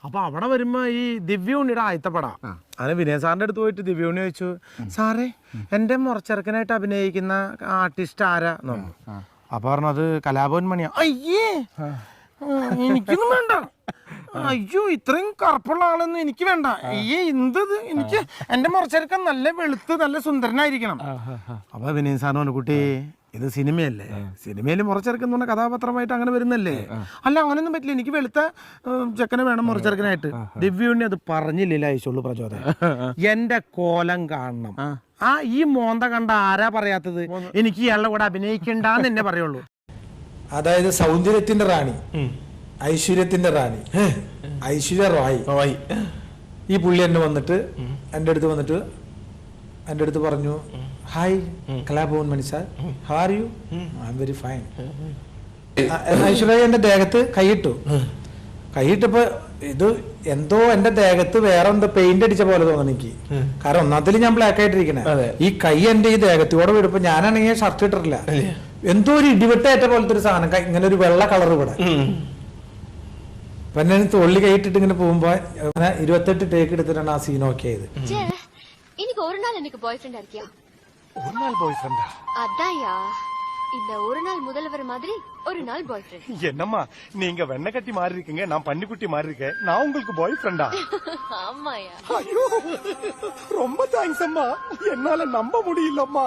അപ്പൊ അവിടെ വരുമ്പോ ഈ ദിവ്യൂണിയുടെ ആയത്തപ്പെടാ അങ്ങനെ വിനയ സാറിന്റെ അടുത്ത് പോയിട്ട് ദിവ്യൂണി ചോദിച്ചു, സാറേ എന്റെ മുറച്ചെറുക്കനായിട്ട് അഭിനയിക്കുന്ന ആർട്ടിസ്റ്റ് ആരാ എന്ന് പറഞ്ഞു. അപ്പൊ പറഞ്ഞത് കലാഭവൻ മണിയാ. അയ്യേ എനിക്കൊന്നും വേണ്ട, അയ്യോ ഇത്രയും കറുപ്പുള്ള ആളൊന്നും എനിക്ക് വേണ്ട, അയ്യേ എന്തത്, എനിക്ക് എന്റെ മുറച്ചെറുക്കൻ നല്ല വെളുത്ത് നല്ല സുന്ദരനായിരിക്കണം. അപ്പൊ വിനയ സാറിന് പറഞ്ഞു, കുട്ടി ഇത് സിനിമയല്ലേ, സിനിമയിൽ മുറച്ചെറുക്കെന്ന് പറഞ്ഞ കഥാപാത്രമായിട്ട് അങ്ങനെ വരുന്നല്ലേ, അല്ല അങ്ങനെയൊന്നും പറ്റില്ല, എനിക്ക് വെളുത്ത ചെക്കനെ വേണം മുറച്ചെറുക്കനായിട്ട്. ദിവ്യുണ്ണി അത് പറഞ്ഞില്ല അയച്ചുള്ളൂ പ്രചോദനം. എന്റെ കോലം കാണണം, ഈ മോന്ത കണ്ട ആരാ പറയാത്തത്, എനിക്ക് ഇയാളുടെ കൂടെ അഭിനയിക്കണ്ടെന്ന് എന്നെ പറയുള്ളൂ. അതായത് സൗന്ദര്യത്തിന്റെ റാണി, ഐശ്വര്യത്തിന്റെ റാണി ഐശ്വര്യ റോയ്. ഈ പുള്ളി എന്നെ വന്നിട്ട് എൻ്റെ അടുത്ത് പറഞ്ഞു, hi Kalabhavan Mani sir, how are you? I am very fine. Aishwarya എന്റെ ദേഹത്ത് കൈയിട്ടപ്പോ ഇത് എന്തോ എന്റെ ദേഹത്ത് വേറെ എന്തോ പെയിന്റ് അടിച്ച പോലെ തോന്നുന്നു എനിക്ക്. കാരണം ഒന്നാമത്തിൽ ഞാൻ ബ്ലാക്ക് ആയിട്ടിരിക്കണേ, ഈ കൈ എന്റെ ഈ ദേഹത്തോടെ വിടുമ്പോ ഞാനാണെങ്കിൽ ഷർട്ട് ഇട്ടിട്ടില്ല, എന്തോ ഒരു ഇടിവെട്ടേറ്റ പോലത്തെ ഒരു സാധനം, ഇങ്ങനെ ഒരു വെള്ള കളർ ഇവിടെ. പിന്നെ തൊള്ളി കൈയിട്ടിട്ട് ഇങ്ങനെ പോകുമ്പോ 28 ടേക്ക് എടുത്തിട്ടാണ് ആ സീൻ ഓക്കെ ആയത്. இன்னைக்கு ஒரு நாள் எனக்கு பாய் ஃப்ரெண்டா இருக்கியா? ഒരു നാൾ ബോയ് ഫ്രണ്ടാ? அதான்யா, இந்த ஒரு நாள் முதல்வர் மாதிரி ஒரு நாள் பாய் ஃப்ரெண்ட். என்னம்மா நீங்க வெண்ணை கட்டி மாறி இருக்கீங்க, நான் பன்னிக்குட்டி மாறி இருக்கேன், நான் உங்களுக்கு பாய் ஃப்ரெண்டா? ஆமாயா. ஐயோ ரொம்ப தேங்க்ஸ் அம்மா, என்னால நம்ப முடியலம்மா.